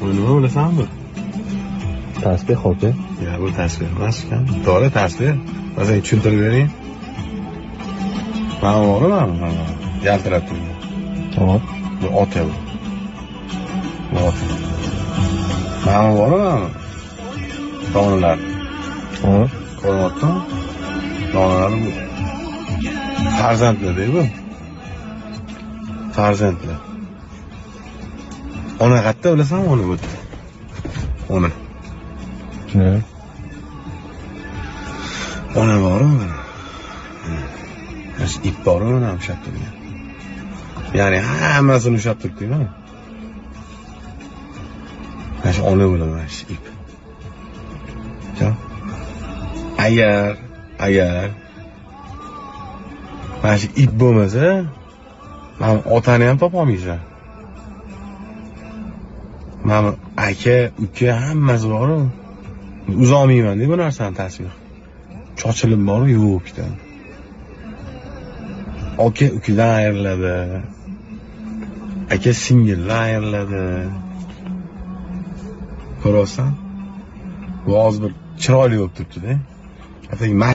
Bu nima bilasanmi? Tasbih hoka. Ya bu tasbih emas ekan. To'g'ri tasbih. O'zing tushuntirib bering. Mana bormi? Yaltirab turibdi. Tamam. Bu ota bu. Bu ota. Mana bormi? Donalar. Tamam. Ko'ryaptimi? Donalar bu. Farzandlar deydi bu. Farzandlar. Ona qayerda bilasanmi uni bu? Ona. Ne? Ona bormi? Mana ip bormi mana ushlab turgan. Ya'ni hammasini ushlab turibdi-ku. Mana shu ona bilan mana shu ip. Agar mana shu ip bo'lmasa, men otani ham topolmaysan. Mana aka, uka hammasi bor-ku. Uzolmayman-da bu narsani tasbih. Chochilib bor-ku, yuvib ketadi. Aka ukadan ayriladi. Aka singildan ayriladi. Ko'rsan? Bu hozir bir chiroyli bo'lib turibdi-da.